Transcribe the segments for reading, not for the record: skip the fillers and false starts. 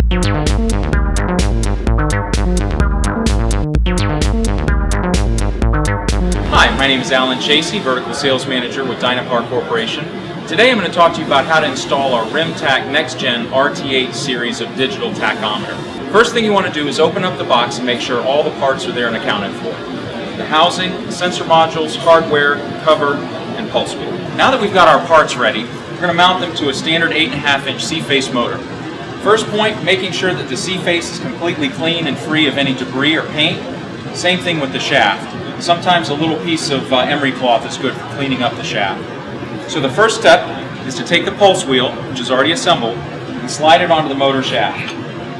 Hi, my name is Alan Chasey, Vertical Sales Manager with Dynapar Corporation. Today I'm going to talk to you about how to install our Tach NexGen RT8 series of digital tachometer. First thing you want to do is open up the box and make sure all the parts are there and accounted for. The housing, sensor modules, hardware, cover, and pulse wheel. Now that we've got our parts ready, we're going to mount them to a standard 8.5-inch C-face motor. First point, making sure that the C-face is completely clean and free of any debris or paint. Same thing with the shaft. Sometimes a little piece of emery cloth is good for cleaning up the shaft. So the first step is to take the pulse wheel, which is already assembled, and slide it onto the motor shaft.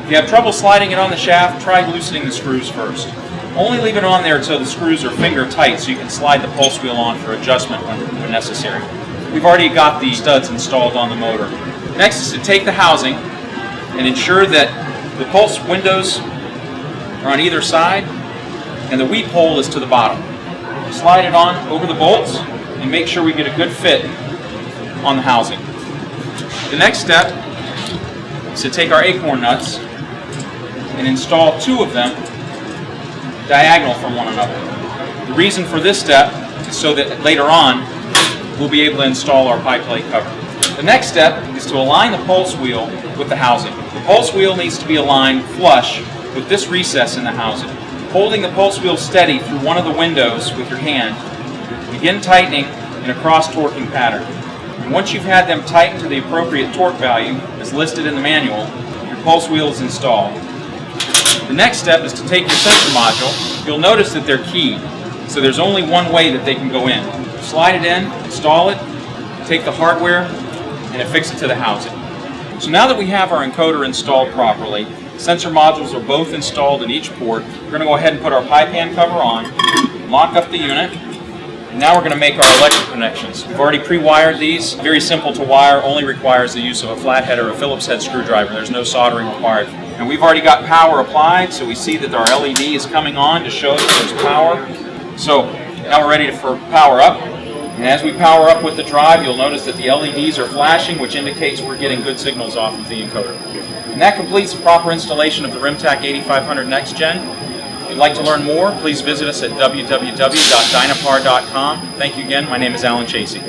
If you have trouble sliding it on the shaft, try loosening the screws first. Only leave it on there until the screws are finger tight so you can slide the pulse wheel on for adjustment when necessary. We've already got the studs installed on the motor. Next is to take the housing and ensure that the pulse windows are on either side and the weep hole is to the bottom. Slide it on over the bolts and make sure we get a good fit on the housing. The next step is to take our acorn nuts and install 2 of them diagonal from one another. The reason for this step is so that later on we'll be able to install our pie plate cover. The next step is to align the pulse wheel with the housing. The pulse wheel needs to be aligned flush with this recess in the housing. Holding the pulse wheel steady through one of the windows with your hand, begin tightening in a cross-torquing pattern. And once you've had them tightened to the appropriate torque value, as listed in the manual, your pulse wheel is installed. The next step is to take your sensor module. You'll notice that they're keyed, so there's only one way that they can go in. Slide it in, install it, take the hardware, and affix it to the housing. So now that we have our encoder installed properly, sensor modules are both installed in each port. We're going to go ahead and put our pie pan cover on, lock up the unit, and now we're going to make our electric connections. We've already pre-wired these. Very simple to wire, only requires the use of a flathead or a Phillips head screwdriver. There's no soldering required. And we've already got power applied, so we see that our LED is coming on to show that there's power. So now we're ready for power up. And as we power up with the drive, you'll notice that the LEDs are flashing, which indicates we're getting good signals off of the encoder. And that completes the proper installation of the Tach 8500 NexGen. If you'd like to learn more, please visit us at www.dynapar.com. Thank you again. My name is Alan Chasey.